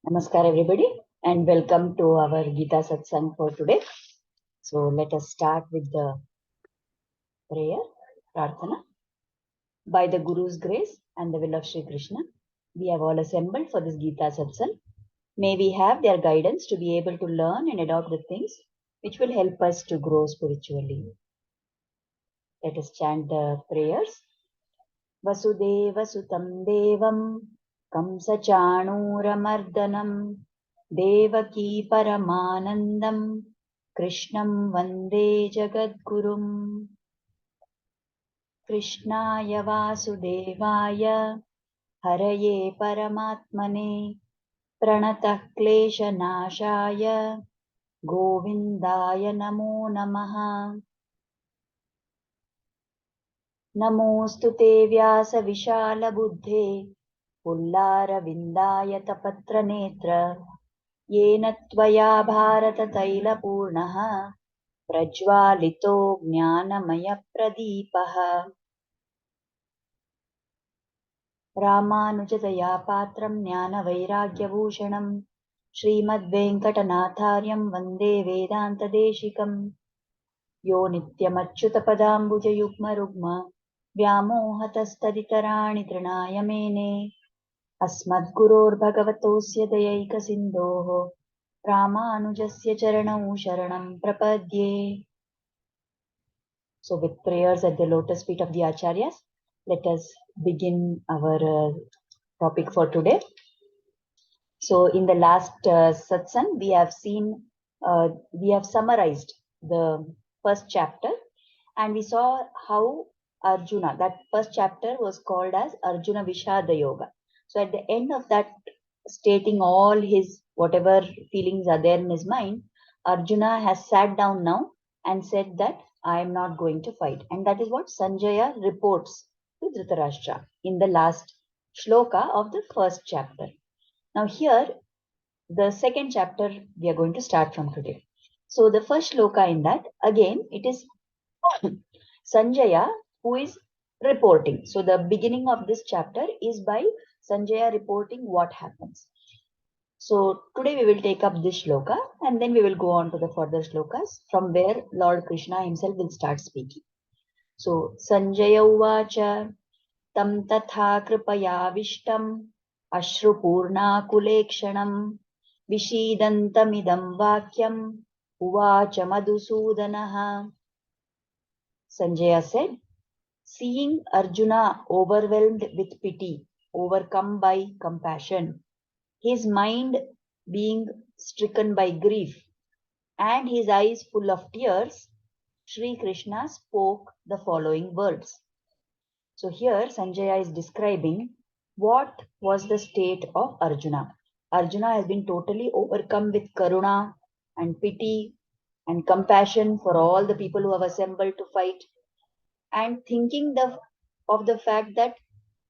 Namaskar everybody and welcome to our Gita Satsang for today. So let us start with the prayer, Prarthana. By the Guru's grace and the will of Sri Krishna, we have all assembled for this Gita Satsang. May we have their guidance to be able to learn and adopt the things which will help us to grow spiritually. Let us chant the prayers. Vasudeva Sutam Devam Kamsa Chanuramardhanam Devaki Paramanandam Krishnam Vande Jagadgurum Krishnaya Vasudevaya Haraye Paramatmane Pranatah Kleshanashaya Govindaya Namo Namaha नमोऽस्तु ते व्यासविशालबुद्धे पुल्लारविन्दायतपत्रनेत्र येन त्वया भारततैलपूर्णः प्रज्वालितो ज्ञानमयप्रदीपः रामानुजतया पात्रं ज्ञानवैराग्यभूषणं श्रीमद्वेङ्कटनाथार्यं वन्दे वेदान्तदेशिकम् यो नित्यमच्युतपदाम्बुजयुग्मरुग्म व्यामोहतस्तदितराणि तृणाय मेने अस्मद्गुरोर्भगवतोऽस्य दयैकसिन्धोः रामानुजस्य चरणौ शरणं प्रपद्ये. So with prayers at the lotus feet of the Acharyas, let us begin our topic for today. So in the last satsang, we have summarized the first chapter, and we saw how Arjuna, that first chapter was called as Arjuna Vishada Yoga. So at the end of that, stating all his whatever feelings are there in his mind, Arjuna has sat down now and said that I am not going to fight. And that is what Sanjaya reports to Dhritarashtra in the last shloka of the first chapter. Now here, the second chapter we are going to start from today. So the first shloka in that, again, it is Sanjaya who is reporting. So the beginning of this chapter is by Sanjaya reporting what happens. So today we will take up this shloka and then we will go on to the further shlokas from where Lord Krishna himself will start speaking. So Sanjaya uvacha tam tatha kripayavishtam ashruपूर्णाकुलेक्षणं विषीदन्तमिदं वाक्यं उवाच मधुसूदनः. Sanjaya said, seeing Arjuna overwhelmed with pity, overcome by compassion, his mind being stricken by grief, and his eyes full of tears, Sri Krishna spoke the following words. So here Sanjaya is describing what was the state of Arjuna. Arjuna has been totally overcome with karuna and pity and compassion for all the people who have assembled to fight, and thinking of the fact that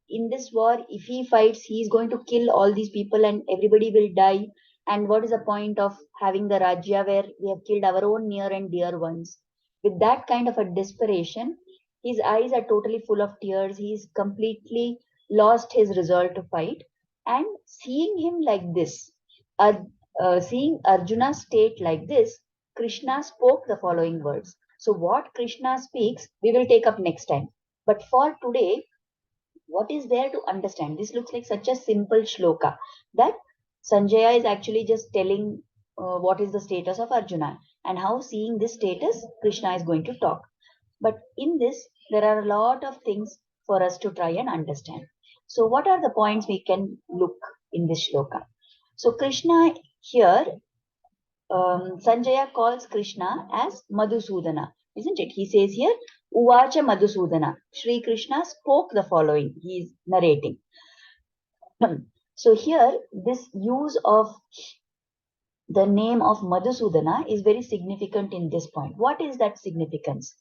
in this war, if he fights, he is going to kill all these people and everybody will die. And what is the point of having the Rajya where we have killed our own near and dear ones? With that kind of a desperation, his eyes are totally full of tears. He's completely lost his resolve to fight. And seeing him like this, seeing Arjuna's state like this, Krishna spoke the following words. So what Krishna speaks, we will take up next time. But for today, what is there to understand? This looks like such a simple shloka that Sanjaya is actually just telling what is the status of Arjuna and how, seeing this status, Krishna is going to talk. But in this, there are a lot of things for us to try and understand. So what are the points we can look in this shloka? So Krishna here, Sanjaya calls Krishna as Madhusudana, isn't it? He says here, Uvacha Madhusudana. Sri Krishna spoke the following. He is narrating. So here, this use of the name of Madhusudana is very significant in this point. What is that significance?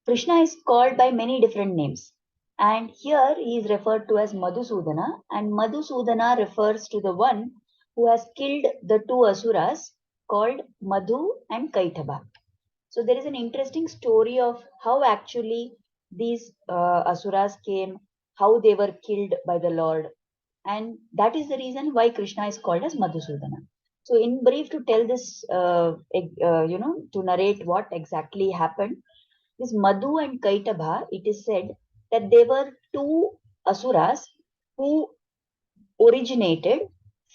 Krishna is called by many different names. And here he is referred to as Madhusudana. And Madhusudana refers to the one who has killed the two asuras called Madhu and Kaithaba. So there is an interesting story of how actually these asuras came, how they were killed by the Lord. And that is the reason why Krishna is called as Madhusudana. So, in brief, to tell this, to narrate what exactly happened, this Madhu and Kaitabha, it is said that they were two asuras who originated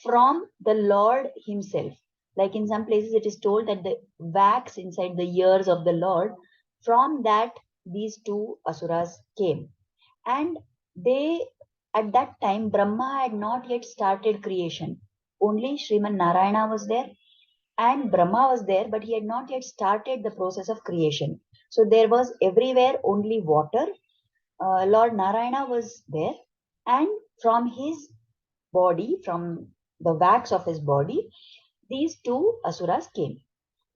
from the Lord himself. Like in some places, it is told that the wax inside the ears of the Lord, from that, these two asuras came. And they, at that time, Brahma had not yet started creation. Only Sriman Narayana was there and Brahma was there, but he had not yet started the process of creation. So there was everywhere only water. Lord Narayana was there, and from his body, from the wax of his body, these two asuras came.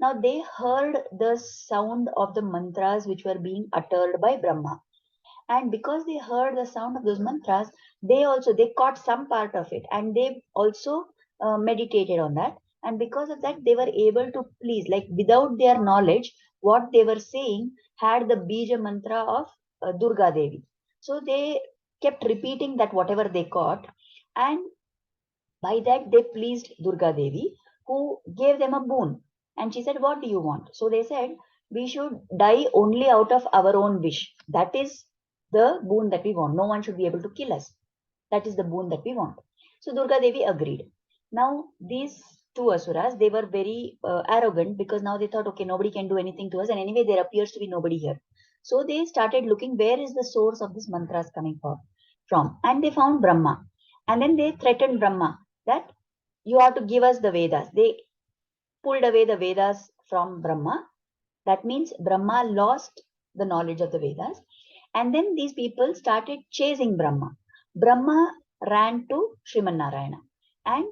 Now they heard the sound of the mantras which were being uttered by Brahma, and because they heard the sound of those mantras, they caught some part of it, and they also meditated on that. And because of that, they were able to please, like without their knowledge, what they were saying had the bija mantra of Durga Devi. So they kept repeating that whatever they caught, and by that they pleased Durga Devi, who gave them a boon. And she said, "What do you want?" So they said, "We should die only out of our own wish. That is the boon that we want. No one should be able to kill us. That is the boon that we want." So Durga Devi agreed. Now, these two asuras, they were very arrogant, because now they thought, okay, nobody can do anything to us. And anyway, there appears to be nobody here. So they started looking, where is the source of this mantras coming from? And they found Brahma. And then they threatened Brahma that you have to give us the Vedas. They pulled away the Vedas from Brahma. That means Brahma lost the knowledge of the Vedas. And then these people started chasing Brahma. Brahma ran to Sriman Narayana and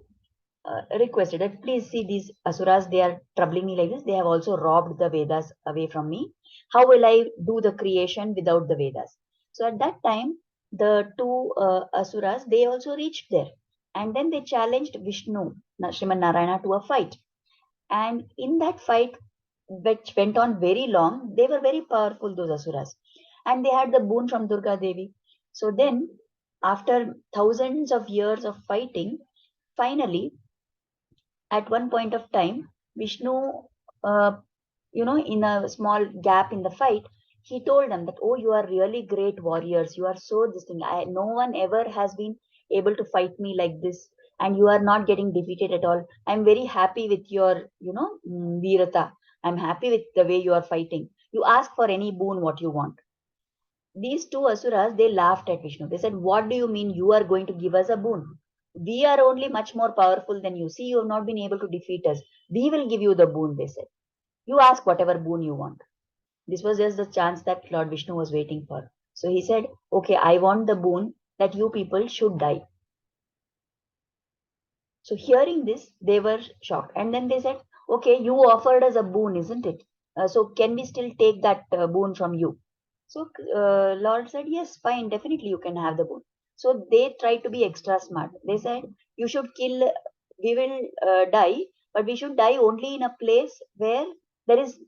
requested that, please see these asuras, they are troubling me like this. They have also robbed the Vedas away from me. How will I do the creation without the Vedas? So at that time, the two asuras, they also reached there. And then they challenged Vishnu, Sriman Narayana, to a fight. And in that fight, which went on very long, they were very powerful, those asuras. And they had the boon from Durga Devi. So then, after thousands of years of fighting, finally, at one point of time, Vishnu, in a small gap in the fight, he told them that, oh, you are really great warriors. You are so this thing. No one ever has been able to fight me like this. And you are not getting defeated at all. I'm very happy with your, Virata. I'm happy with the way you are fighting. You ask for any boon what you want. These two asuras, they laughed at Vishnu. They said, what do you mean you are going to give us a boon? We are only much more powerful than you. See, you have not been able to defeat us. We will give you the boon, they said. You ask whatever boon you want. This was just the chance that Lord Vishnu was waiting for. So he said, okay, I want the boon that you people should die. So hearing this, they were shocked. And then they said, okay, you offered us a boon, isn't it? So can we still take that boon from you? So Lord said, yes, fine, definitely you can have the boon. So they tried to be extra smart. They said, you should kill, we will die, but we should die only in a place where there is,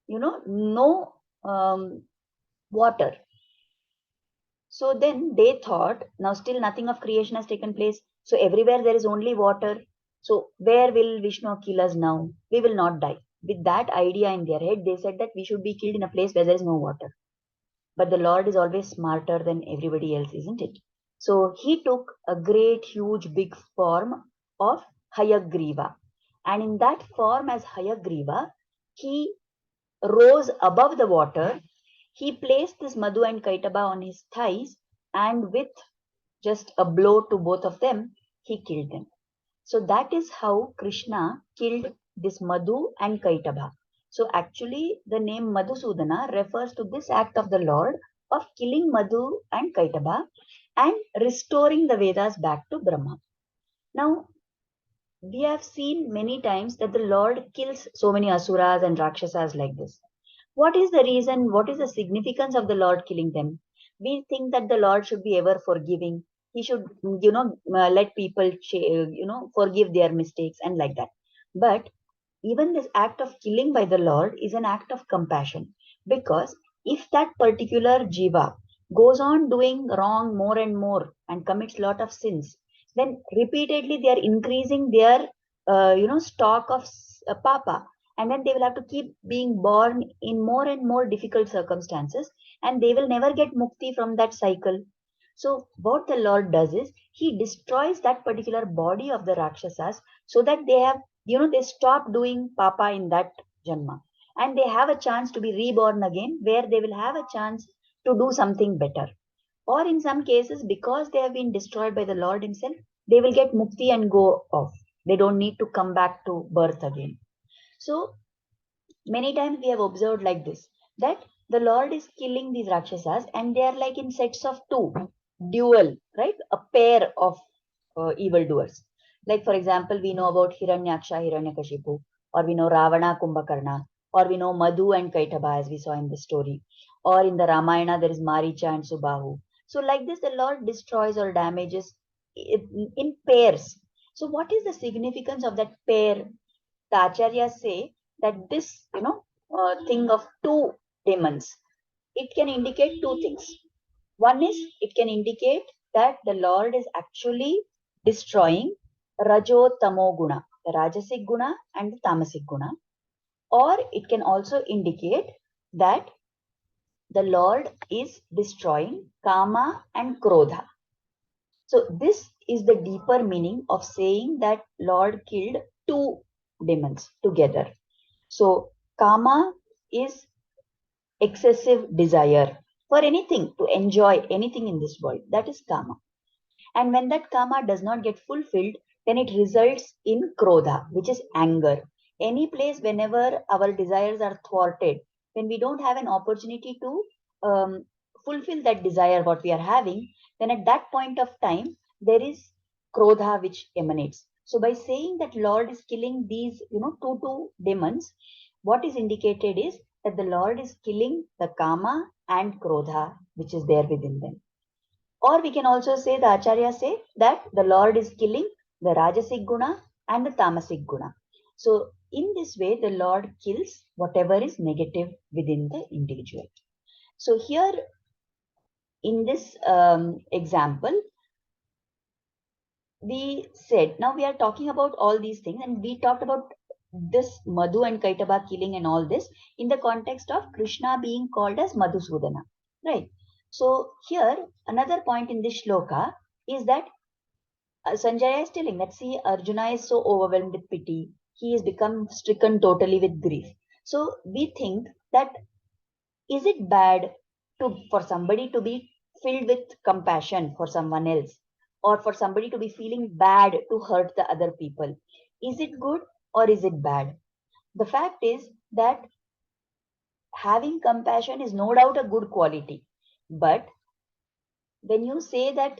no water. So then they thought, now still nothing of creation has taken place. So everywhere there is only water. So where will Vishnu kill us now? We will not die. With that idea in their head, they said that we should be killed in a place where there is no water. But the Lord is always smarter than everybody else, isn't it? So he took a great, huge, big form of Hayagriva. And in that form as Hayagriva, he rose above the water. He placed this Madhu and Kaitaba on his thighs, and with just a blow to both of them, he killed them. So that is how Krishna killed this Madhu and Kaitaba. So actually, the name Madhusudana refers to this act of the Lord of killing Madhu and Kaitaba and restoring the Vedas back to Brahma. Now, we have seen many times that the Lord kills so many asuras and rakshasas like this. What is the reason? What is the significance of the Lord killing them? We think that the Lord should be ever forgiving. He should, let people, forgive their mistakes and like that. But even this act of killing by the Lord is an act of compassion, because if that particular jiva goes on doing wrong more and more and commits lot of sins, then repeatedly they are increasing their stock of papa, and then they will have to keep being born in more and more difficult circumstances, and they will never get mukti from that cycle. So what the Lord does is he destroys that particular body of the Rakshasas, so that they have, they stop doing papa in that Janma, and they have a chance to be reborn again, where they will have a chance to do something better. Or in some cases, because they have been destroyed by the Lord himself, they will get mukti and go off. They don't need to come back to birth again. So many times we have observed like this, that the Lord is killing these Rakshasas, and they are like in sets of two, dual, right? A pair of evildoers. Like, for example, we know about Hiranyaksha, Hiranyakashipu, or we know Ravana, Kumbhakarna, or we know Madhu and Kaitaba, as we saw in the story. Or in the Ramayana, there is Maricha and Subahu. So, like this, the Lord destroys or damages in pairs. So, what is the significance of that pair? The acharyas say that this, thing of two demons, it can indicate two things. One is, it can indicate that the Lord is actually destroying Rajo Tamo Guna, the Rajasic Guna and the Tamasic Guna. Or it can also indicate that the Lord is destroying Kama and Krodha. So this is the deeper meaning of saying that Lord killed two demons together. So Kama is excessive desire for anything, to enjoy anything in this world. That is Kama. And when that Kama does not get fulfilled, then it results in Krodha, which is anger. Any place whenever our desires are thwarted, when we don't have an opportunity to fulfill that desire, what we are having, then at that point of time, there is Krodha which emanates. So by saying that Lord is killing these, two demons, what is indicated is that the Lord is killing the Kama and Krodha which is there within them. Or we can also say, the Acharya say that the Lord is killing the Rajasic Guna and the Tamasic Guna. So in this way, the Lord kills whatever is negative within the individual. So here in this example, we said, now we are talking about all these things, and we talked about this Madhu and Kaitaba killing and all this in the context of Krishna being called as Madhusudana, right? So here, another point in this shloka is that Sanjaya is telling that, see, Arjuna is so overwhelmed with pity. He has become stricken totally with grief. So we think that, is it bad for somebody to be filled with compassion for someone else, or for somebody to be feeling bad to hurt the other people? Is it good or is it bad? The fact is that having compassion is no doubt a good quality, but when you say that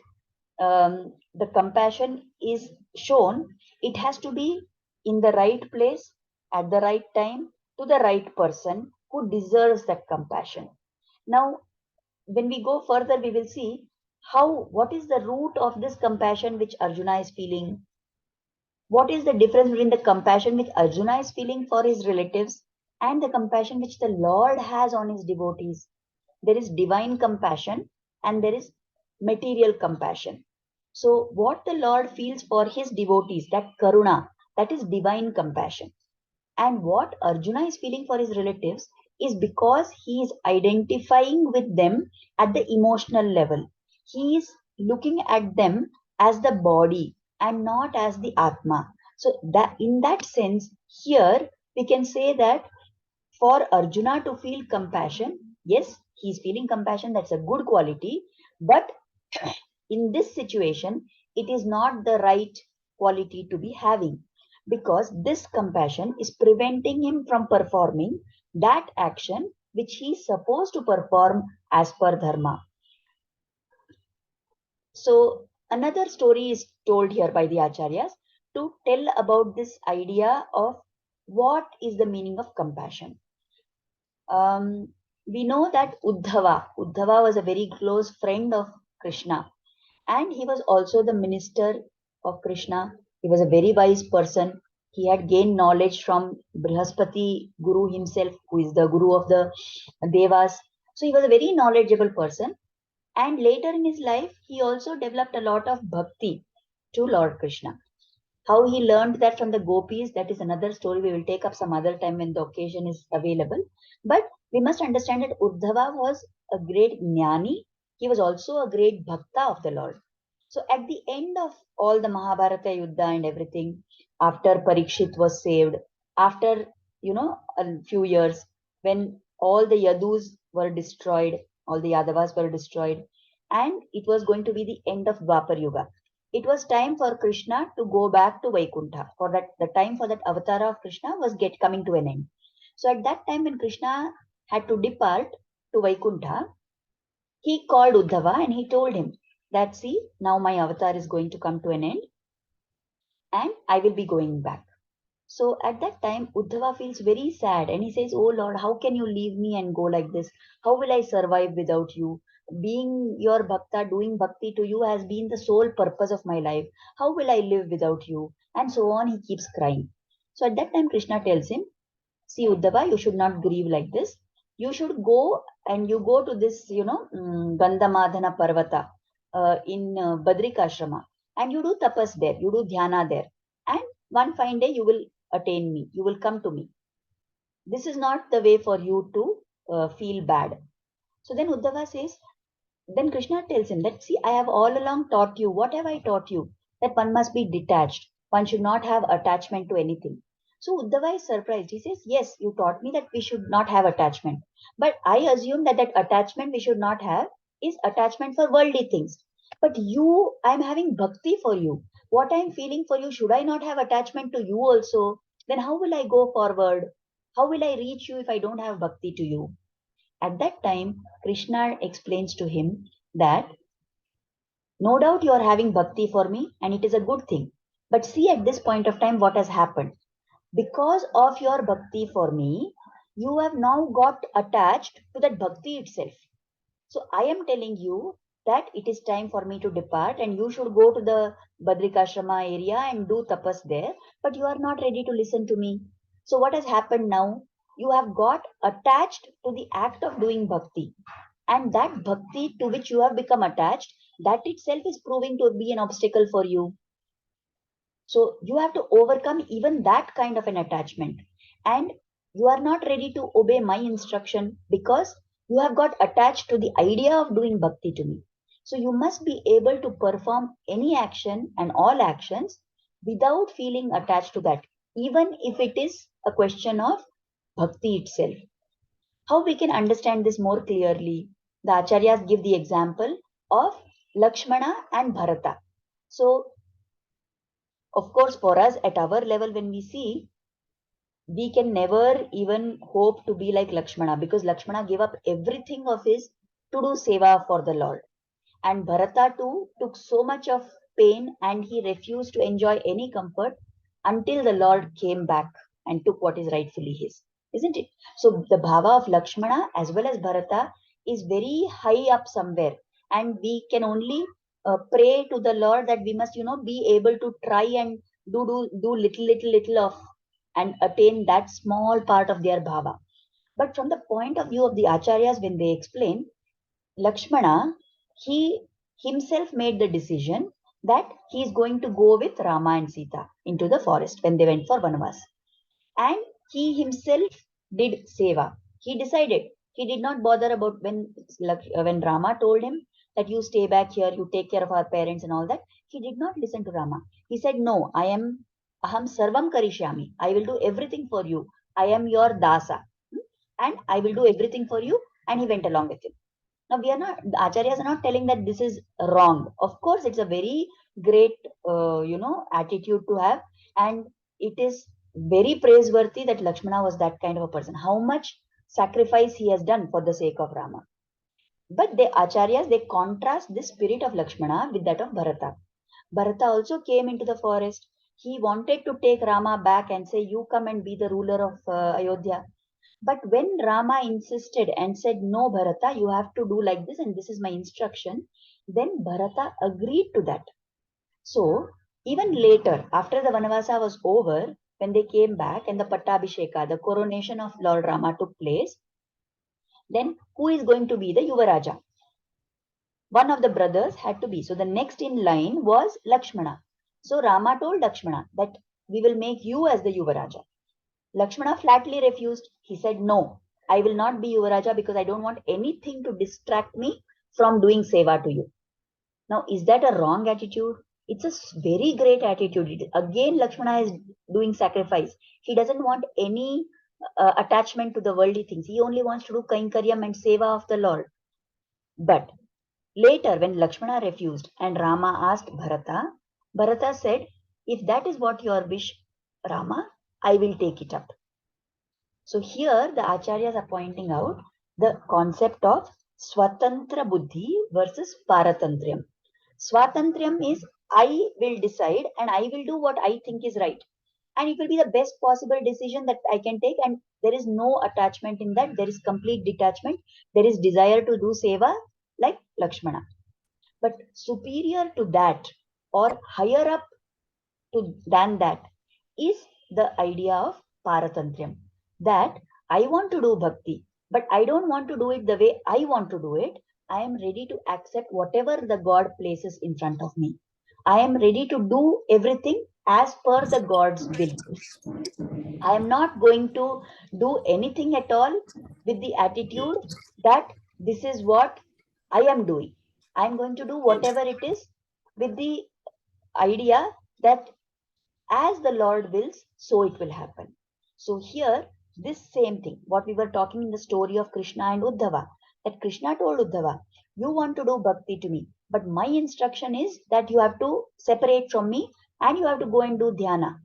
the compassion is shown, it has to be in the right place, at the right time, to the right person who deserves that compassion. Now, when we go further, we will see what is the root of this compassion which Arjuna is feeling. What is the difference between the compassion which Arjuna is feeling for his relatives and the compassion which the Lord has on his devotees? There is divine compassion and there is material compassion. So what the Lord feels for his devotees, that karuna, that is divine compassion. And what Arjuna is feeling for his relatives is because he is identifying with them at the emotional level. He is looking at them as the body and not as the Atma. So that, in that sense, here we can say that for Arjuna to feel compassion, yes, he's feeling compassion, that's a good quality, but in this situation, it is not the right quality to be having, because this compassion is preventing him from performing that action which he is supposed to perform as per dharma. So another story is told here by the acharyas to tell about this idea of what is the meaning of compassion. We know that Uddhava was a very close friend of Krishna, and he was also the minister of Krishna. He was a very wise person. He had gained knowledge from Brihaspati Guru himself, who is the Guru of the Devas. So he was a very knowledgeable person. And later in his life, he also developed a lot of bhakti to Lord Krishna. How he learned that from the gopis, that is another story we will take up some other time when the occasion is available. But we must understand that Uddhava was a great jnani. He was also a great bhakta of the Lord. So at the end of all the Mahabharata Yuddha and everything, after Parikshit was saved, after a few years, when all the Yadus were destroyed, all the Yadavas were destroyed, and it was going to be the end of Dwapar Yuga. It was time for Krishna to go back to Vaikuntha. For that, the time for that avatara of Krishna was coming to an end. So at that time, when Krishna had to depart to Vaikuntha, he called Uddhava and he told him that, see, now my avatar is going to come to an end and I will be going back. So at that time, Uddhava feels very sad and he says, oh Lord, how can you leave me and go like this? How will I survive without you? Being your bhakta, doing bhakti to you has been the sole purpose of my life. How will I live without you? And so on, he keeps crying. So at that time, Krishna tells him, see, Uddhava, you should not grieve like this. You should go and you go to this, Gandhamadhana Parvata in Badrikashrama and you do tapas there, you do dhyana there. And one fine day you will attain me, you will come to me. This is not the way for you to feel bad. So then Uddhava says, then Krishna tells him that, see, I have all along taught you, what have I taught you? That one must be detached. One should not have attachment to anything. So Uddhava is surprised. He says, yes, you taught me that we should not have attachment. But I assume that that attachment we should not have is attachment for worldly things. But you, I'm having bhakti for you. What I'm feeling for you, should I not have attachment to you also? Then how will I go forward? How will I reach you if I don't have bhakti to you? At that time, Krishna explains to him that no doubt you are having bhakti for me and it is a good thing. But see at this point of time what has happened. Because of your bhakti for me, you have now got attached to that bhakti itself. So I am telling you that it is time for me to depart and you should go to the Badrikashrama area and do tapas there, but you are not ready to listen to me. So what has happened now? You have got attached to the act of doing bhakti. And that bhakti to which you have become attached, that itself is proving to be an obstacle for you. So you have to overcome even that kind of an attachment. And you are not ready to obey my instruction because you have got attached to the idea of doing bhakti to me. So you must be able to perform any action and all actions without feeling attached to that, even if it is a question of bhakti itself. How we can understand this more clearly? The Acharyas give the example of Lakshmana and Bharata. So, of course, for us at our level, when we see, we can never even hope to be like Lakshmana because Lakshmana gave up everything of his to do seva for the Lord. And Bharata too took so much of pain and he refused to enjoy any comfort until the Lord came back and took what is rightfully his. Isn't it? So the bhava of Lakshmana as well as Bharata is very high up somewhere. And we can only pray to the Lord that we must, be able to try and do little of and attain that small part of their bhava. But from the point of view of the acharyas, when they explain, Lakshmana, he himself made the decision that he is going to go with Rama and Sita into the forest when they went for Vanavas. And he himself did seva. He decided. He did not bother about when Rama told him that you stay back here, you take care of our parents and all that. He did not listen to Rama. He said, no, aham sarvam karishyami. I will do everything for you. I am your dasa. And I will do everything for you. And he went along with him. Now, we are not, the acharyas are not telling that this is wrong. Of course, it's a very great, attitude to have. And it is very praiseworthy that Lakshmana was that kind of a person. How much sacrifice he has done for the sake of Rama. But the acharyas, they contrast the spirit of Lakshmana with that of Bharata. Bharata also came into the forest. He wanted to take Rama back and say, you come and be the ruler of Ayodhya. But when Rama insisted and said, no, Bharata, you have to do like this, and this is my instruction, then Bharata agreed to that. So, even later, after the Vanavasa was over, when they came back and the Pattabhisheka, the coronation of Lord Rama took place, then who is going to be the Yuvaraja? one of the brothers had to be. So the next in line was Lakshmana. So Rama told Lakshmana that we will make you as the Yuvaraja. Lakshmana flatly refused. He said, no, I will not be Yuvaraja because I don't want anything to distract me from doing seva to you. Now, is that a wrong attitude? It's a very great attitude. Again, Lakshmana is doing sacrifice. He doesn't want any attachment to the worldly things. He only wants to do kainkaryam and seva of the Lord. But later, when Lakshmana refused and Rama asked Bharata, Bharata said, if that is what your wish, Rama, I will take it up. So here the acharyas are pointing out the concept of swatantra buddhi versus paratantriam. Swatantriam is I will decide and I will do what I think is right. And it will be the best possible decision that I can take, and there is no attachment in that. There is complete detachment. There is desire to do seva like Lakshmana. But superior to that or higher up than that is the idea of paratantriam, that I want to do bhakti, but I don't want to do it the way I want to do it. I am ready to accept whatever the God places in front of me. I am ready to do everything as per the God's will. I am not going to do anything at all with the attitude that this is what I am doing. I am going to do whatever it is with the idea that as the Lord wills, so it will happen. So here, this same thing, what we were talking in the story of Krishna and Uddhava, that Krishna told Uddhava, you want to do bhakti to me, but my instruction is that you have to separate from me and you have to go and do dhyana.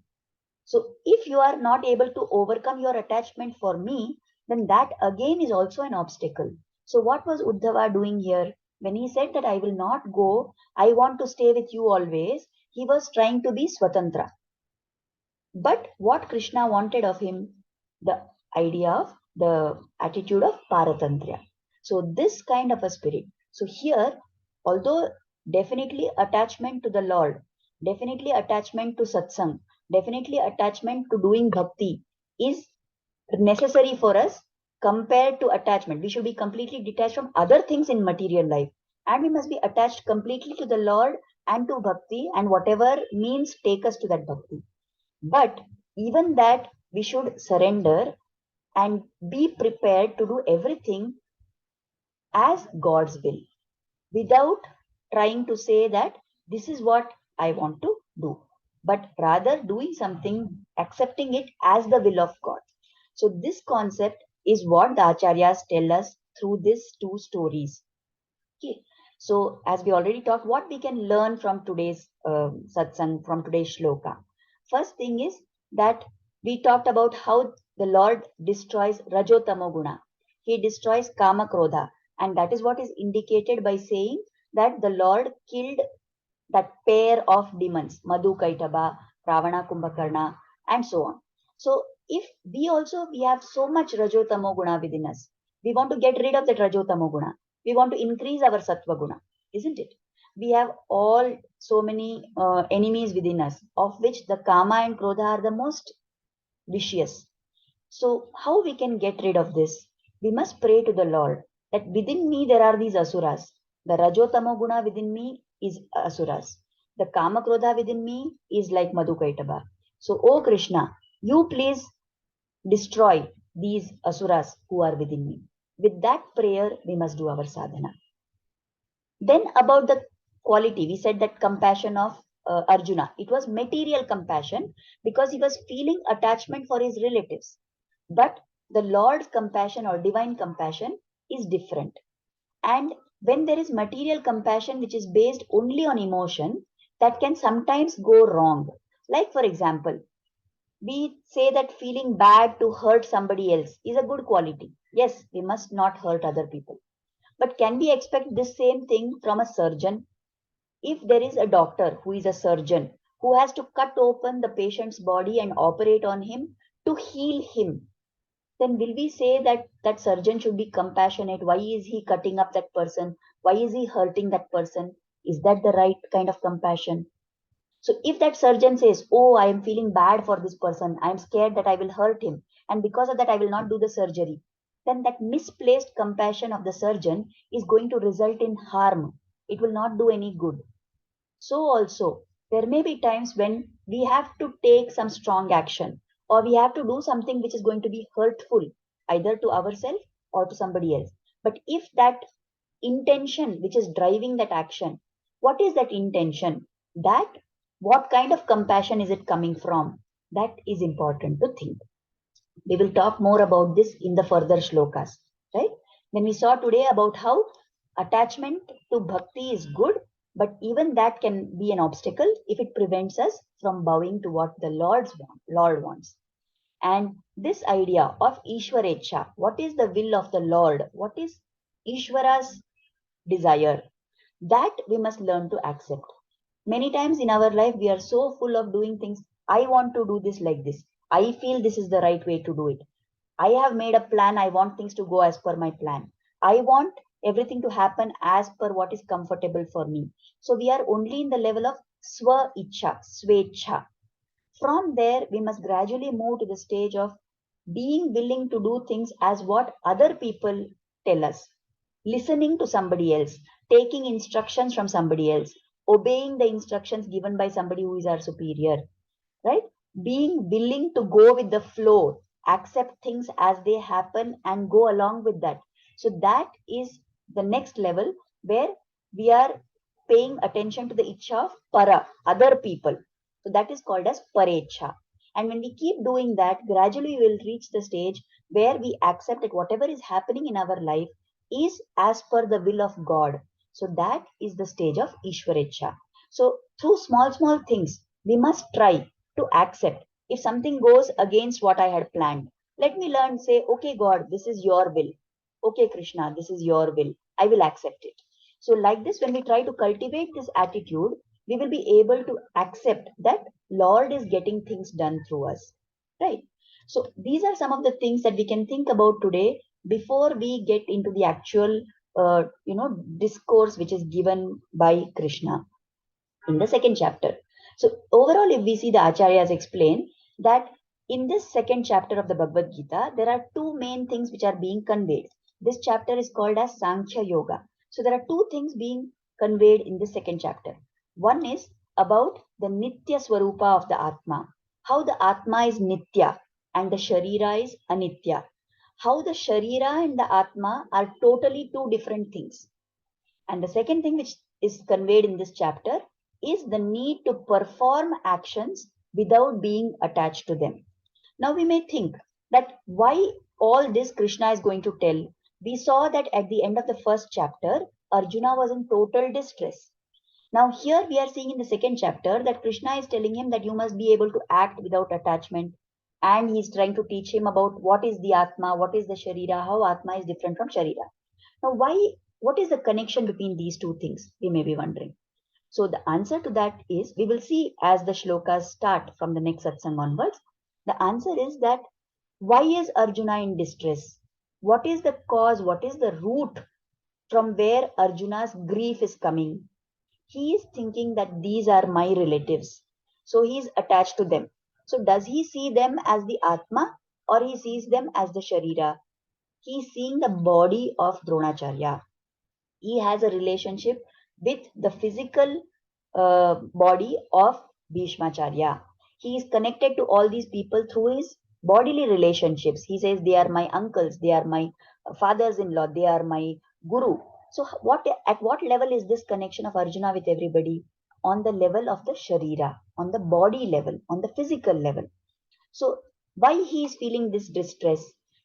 So if you are not able to overcome your attachment for me, then that again is also an obstacle. So what was Uddhava doing here? When he said that I will not go, I want to stay with you always, he was trying to be swatantra. But what Krishna wanted of him, the idea of the attitude of paratantriya. So this kind of a spirit. So here, although definitely attachment to the Lord, definitely attachment to satsang, definitely attachment to doing bhakti is necessary for us compared to attachment. We should be completely detached from other things in material life. And we must be attached completely to the Lord and to bhakti and whatever means take us to that bhakti. But even that, we should surrender and be prepared to do everything as God's will without trying to say that this is what I want to do, but rather doing something, accepting it as the will of God. So, this concept is what the Acharyas tell us through these two stories. Okay. So, as we already talked, what we can learn from today's satsang, from today's shloka. First thing is that we talked about how the Lord destroys Rajotamo Guna. He destroys Kama Krodha. And that is what is indicated by saying that the Lord killed that pair of demons, Madhu Kaitaba, Ravana Kumbhakarna, and so on. So if we have so much Rajotamo Guna within us, we want to get rid of that Rajotamo Guna. We want to increase our Sattva Guna, isn't it? We have all so many enemies within us, of which the Kama and Krodha are the most vicious. So how we can get rid of this? We must pray to the Lord that within me there are these asuras. The Rajotamo Guna within me is asuras. The Kama Krodha within me is like Madhukaitaba. So, O Krishna, you please destroy these asuras who are within me. With that prayer, we must do our sadhana. Then about the quality, we said that compassion of Arjuna. It was material compassion because he was feeling attachment for his relatives. But the Lord's compassion or divine compassion is different. And when there is material compassion which is based only on emotion, that can sometimes go wrong. Like, for example, we say that feeling bad to hurt somebody else is a good quality. Yes, we must not hurt other people. But can we expect this same thing from a surgeon? If there is a doctor who is a surgeon who has to cut open the patient's body and operate on him to heal him, then will we say that that surgeon should be compassionate? Why is he cutting up that person? Why is he hurting that person? Is that the right kind of compassion? So if that surgeon says, oh, I am feeling bad for this person, I am scared that I will hurt him, and because of that I will not do the surgery, then that misplaced compassion of the surgeon is going to result in harm. it will not do any good. So also, there may be times when we have to take some strong action, or we have to do something which is going to be hurtful either to ourselves or to somebody else. But if that intention which is driving that action, what is that intention? That what kind of compassion is it coming from? That is important to think. We will talk more about this in the further shlokas, right? Then we saw today about how attachment to bhakti is good, but even that can be an obstacle if it prevents us from bowing to what the Lord wants. And this idea of Ishwarecha, what is the will of the Lord? What is Ishwara's desire? That we must learn to accept. Many times in our life, we are so full of doing things. I want to do this like this. I feel this is the right way to do it. I have made a plan. I want things to go as per my plan. I want everything to happen as per what is comfortable for me. So we are only in the level of swa icha, svecha. From there, we must gradually move to the stage of being willing to do things as what other people tell us, listening to somebody else, taking instructions from somebody else, obeying the instructions given by somebody who is our superior, right? Being willing to go with the flow, accept things as they happen and go along with that. So that is the next level where we are paying attention to the icha of para, other people. So that is called as parecha. And when we keep doing that, gradually we will reach the stage where we accept that whatever is happening in our life is as per the will of God. So that is the stage of Ishwarecha. So through small things, we must try to accept. If something goes against what I had planned, let me learn, say, okay, God, this is your will. Okay, Krishna, this is your will. I will accept it. So, like this, when we try to cultivate this attitude, we will be able to accept that Lord is getting things done through us. Right? So, these are some of the things that we can think about today before we get into the actual discourse which is given by Krishna in the second chapter. So overall, if we see the Acharyas explain that in this second chapter of the Bhagavad Gita, there are two main things which are being conveyed. This chapter is called as Sankhya Yoga. So there are two things being conveyed in the second chapter. One is about the Nitya Swarupa of the Atma, how the Atma is Nitya and the Sharira is Anitya. How the Sharira and the Atma are totally two different things. And the second thing which is conveyed in this chapter is the need to perform actions without being attached to them. Now we may think that why all this Krishna is going to tell. We saw that at the end of the first chapter, Arjuna was in total distress. Now here we are seeing in the second chapter that Krishna is telling him that you must be able to act without attachment. And he's trying to teach him about what is the Atma, what is the Sharira, how Atma is different from Sharira. Now, what is the connection between these two things? We may be wondering. So the answer to that is, we will see as the shlokas start from the next satsang onwards. The answer is that why is Arjuna in distress? What is the cause? What is the root from where Arjuna's grief is coming? He is thinking that these are my relatives. So he is attached to them. So does he see them as the Atma or he sees them as the Sharira? He is seeing the body of Dronacharya. He has a relationship with the physical body of Bhishmacharya. He is connected to all these people through his bodily relationships. He says they are my uncles, they are my fathers-in-law, they are my guru. So at what level is this connection of Arjuna with everybody? On the level of the Sharira, on the body level, on the physical level. So why he is feeling this distress?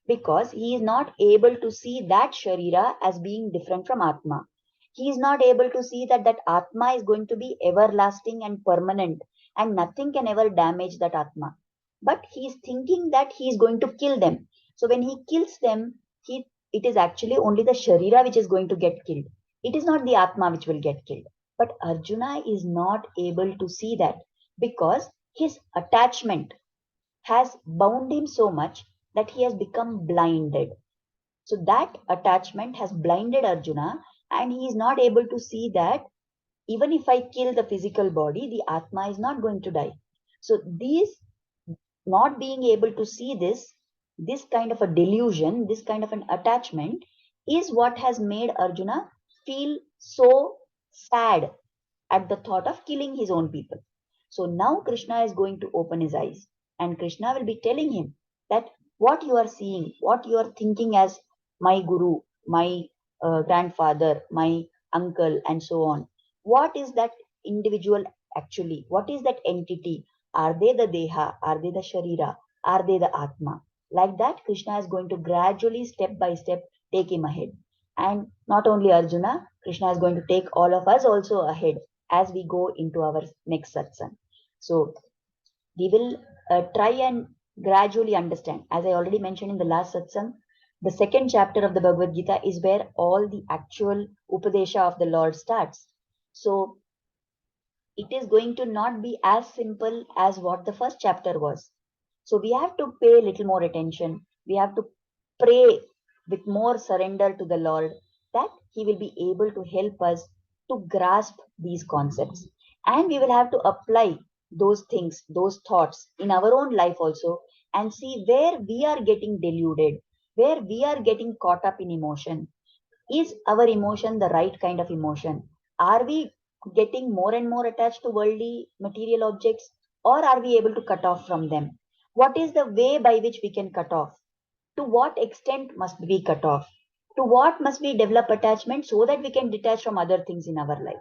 Because he is not able to see that Sharira as being different from Atma. He is not able to see that that Atma is going to be everlasting and permanent and nothing can ever damage that Atma. But he is thinking that he is going to kill them. So when he kills them, it is actually only the Sharira which is going to get killed. It is not the Atma which will get killed. But Arjuna is not able to see that because his attachment has bound him so much that he has become blinded. So that attachment has blinded Arjuna, and he is not able to see that even if I kill the physical body, the Atma is not going to die. So these not being able to see this kind of a delusion, this kind of an attachment is what has made Arjuna feel so sad at the thought of killing his own people. So now Krishna is going to open his eyes, and Krishna will be telling him that what you are seeing, what you are thinking as my guru, my grandfather, my uncle, and so on, what is that individual actually? What is that entity? Are they the Deha? Are they the Sharira? Are they the Atma? Like that, Krishna is going to gradually, step by step, take him ahead. And not only Arjuna, Krishna is going to take all of us also ahead as we go into our next satsang. So we will try and gradually understand. As I already mentioned in the last satsang, the second chapter of the Bhagavad Gita is where all the actual Upadesha of the Lord starts. So it is going to not be as simple as what the first chapter was. So we have to pay a little more attention. We have to pray with more surrender to the Lord that He will be able to help us to grasp these concepts. And we will have to apply those things, those thoughts in our own life also, and see where we are getting deluded, where we are getting caught up in emotion. Is our emotion the right kind of emotion? Are we getting more and more attached to worldly material objects, or are we able to cut off from them? What is the way by which we can cut off? To what extent must we cut off? To what must we develop attachment so that we can detach from other things in our life?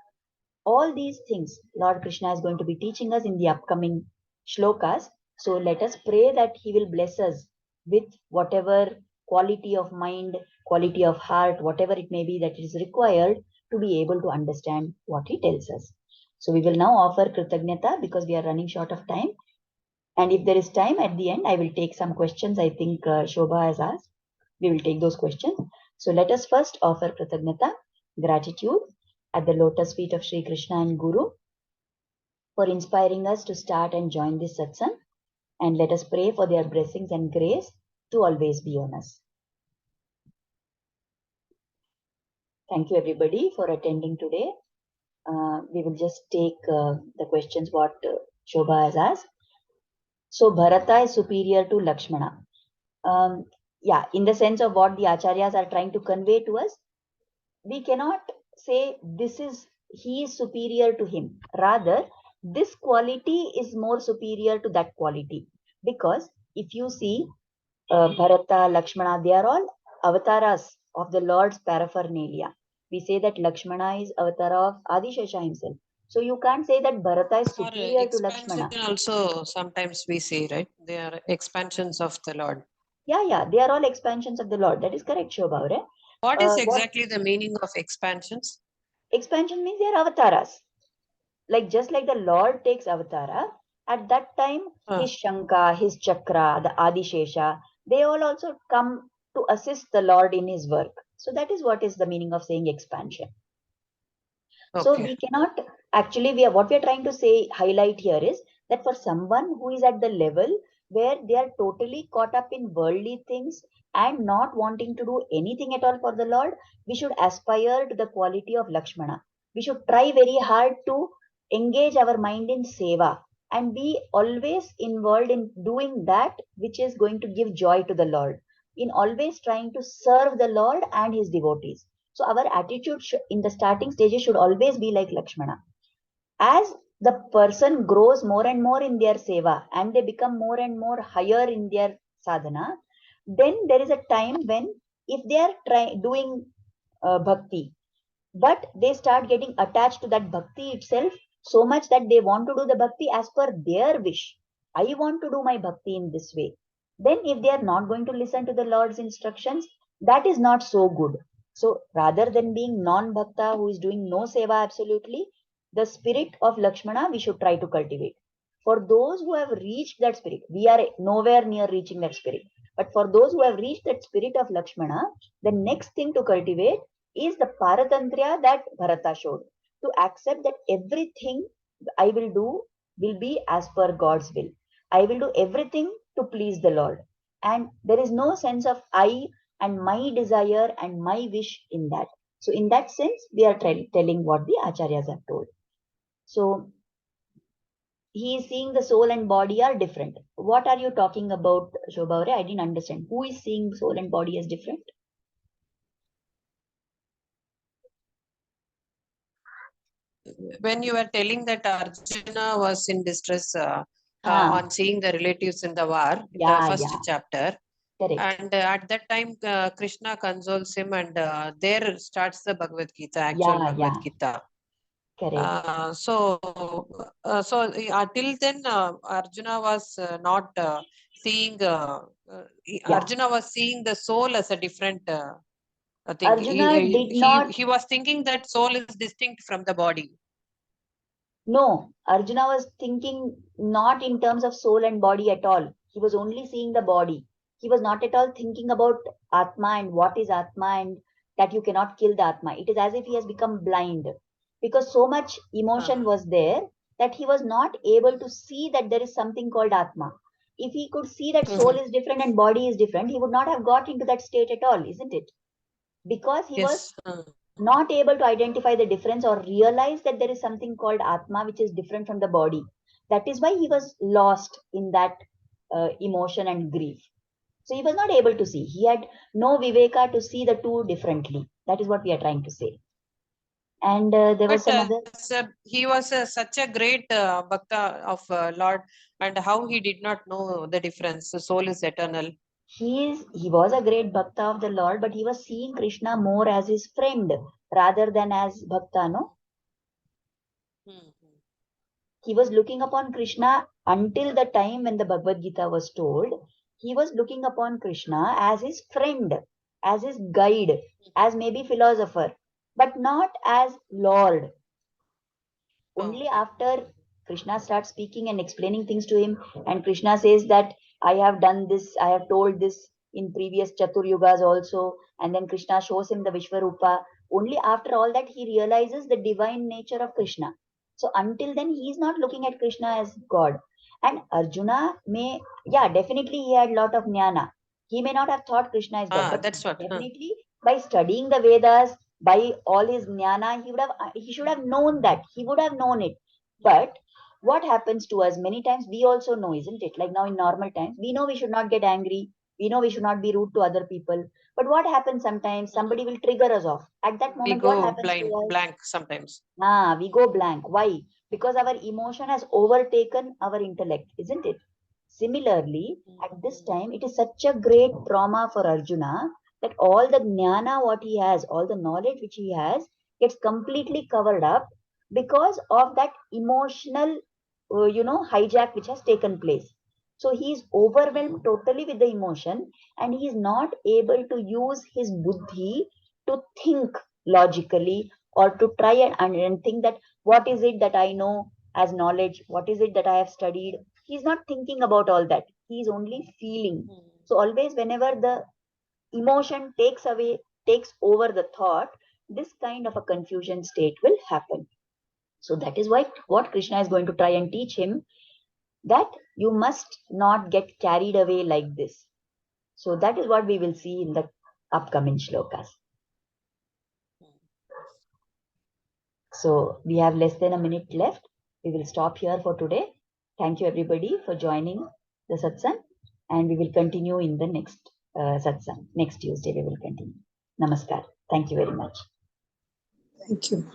All these things Lord Krishna is going to be teaching us in the upcoming shlokas. So let us pray that He will bless us with whatever quality of mind, quality of heart, whatever it may be that is required to be able to understand what He tells us. So we will now offer Kritagnyata because we are running short of time. And if there is time at the end, I will take some questions I think Shobha has asked. We will take those questions. So let us first offer Kritagnyata, gratitude at the lotus feet of Sri Krishna and Guru for inspiring us to start and join this satsang. And let us pray for their blessings and grace to always be on us. Thank you everybody for attending today. We will just take the questions what Shobha has asked. So Bharata is superior to Lakshmana. Yeah, in the sense of what the acharyas are trying to convey to us, we cannot say he is superior to him. Rather, this quality is more superior to that quality. Because if you see Bharata, Lakshmana, they are all avatars of the Lord's paraphernalia. We say that Lakshmana is avatar of Adishesha himself. So you can't say that Bharata is Or superior to expansion Lakshmana. also sometimes we say, right? They are expansions of the Lord. Yeah, they are all expansions of the Lord. That is correct, Shobha. What is What exactly the meaning of expansions? expansion means? They are avatars. Like just like the Lord takes avatara, at that time his Shanka, his Chakra, the Adishesha, they all also come to assist the Lord in his work. So that is what is the meaning of saying expansion. So Okay. we cannot actually what we are trying to say highlight here is that for someone who is at the level where they are totally caught up in worldly things and not wanting to do anything at all for the Lord, we should aspire to the quality of Lakshmana. We should try very hard to engage our mind in seva and be always involved in doing that which is going to give joy to the Lord, in always trying to serve the Lord and his devotees. So our attitude in the starting stages should always be like Lakshmana. As the person grows more and more in their seva and they become more and more higher in their sadhana, then there is a time when if they are doing bhakti, but they start getting attached to that bhakti itself so much that they want to do the bhakti as per their wish. I want to do my bhakti in this way. Then if they are not going to listen to the Lord's instructions, that is not so good. So rather than being non-bhakta who is doing no seva absolutely, the spirit of Lakshmana we should try to cultivate. For those who have reached that spirit, we are nowhere near reaching that spirit. But for those who have reached that spirit of Lakshmana, the next thing to cultivate is the Paratantriya that Bharata showed. To accept that everything I will do will be as per God's will. I will do everything to please the Lord. And there is no sense of I and my desire and my wish in that. So, in that sense, we are telling what the Acharyas have told. So, he is seeing the soul and body are different. What are you talking about, Shobhavare? I didn't understand. Who is seeing soul and body as different? when you were telling that Arjuna was in distress Ah, on seeing the relatives in the war, in the yeah, first yeah, chapter, correct. and at that time, Krishna consoles him, and there starts the Bhagavad Gita, actual Yeah, Bhagavad yeah, Gita. correct. Till then, Arjuna was not seeing. Yeah. Arjuna was seeing the soul as a different thing. Arjuna did not, He was thinking that soul is distinct from the body. no, Arjuna was thinking not in terms of soul and body at all. He was only seeing the body. He was not at all thinking about Atma and what is Atma and that you cannot kill the Atma. It is as if he has become blind because so much emotion Uh, was there that he was not able to see that there is something called Atma. If he could see that soul mhm. is different and body is different, he would not have got into that state at all, isn't it? Because he was Yes. not able to identify the difference or realize that there is something called Atma which is different from the body. That is why he was lost in that emotion and grief. So he was not able to see. He had no Viveka to see the two differently. That is what we are trying to say. And there was But some other. he was such a great bhakta of Lord, and how he did not know the difference. The soul is eternal. He was a great bhakta of the Lord, but he was seeing Krishna more as his friend rather than as bhakta, no? Mhm. He was looking upon Krishna until the time when the Bhagavad Gita was told. He was looking upon Krishna as his friend, as his guide, as maybe philosopher, but not as Lord. Only Okay. after Krishna starts speaking and explaining things to him, and Krishna says that I have done this, I have told this in previous Chatur Yugas also, and then Krishna shows him the Vishwarupa. Only after all that he realizes the divine nature of Krishna. So until then, he is not looking at Krishna as God. And Arjuna may, yeah, definitely he had a lot of jnana. He may not have thought Krishna is God, but That's what. definitely by studying the Vedas, by all his jnana, he should have known that. He would have known it. But what happens to us many times, we also know, isn't it? Like now in normal times, we know we should not get angry. We know we should not be rude to other people. But what happens sometimes, Mhm. somebody will trigger us off. At that We moment, what go happens to us? blank sometimes. We go blank. Why? Because our emotion has overtaken our intellect, isn't it? Similarly, at this time, it is such a great trauma for Arjuna that all the jnana what he has, all the knowledge which he has, gets completely covered up because of that emotional, hijack which has taken place. So he is overwhelmed totally with the emotion and he is not able to use his buddhi to think logically or to try and think that what is it that I know as knowledge, what is it that I have studied. He's not thinking about all that, he's only feeling. So always whenever the emotion takes over the thought, this kind of a confusion state will happen. So that is why what Krishna is going to try and teach him, that you must not get carried away like this. So that is what we will see in the upcoming shlokas. So we have less than a minute left. We will stop here for today. Thank you everybody for joining the satsang, and we will continue in the next satsang. Next Tuesday we will continue. Namaskar. Thank you very much. Thank you.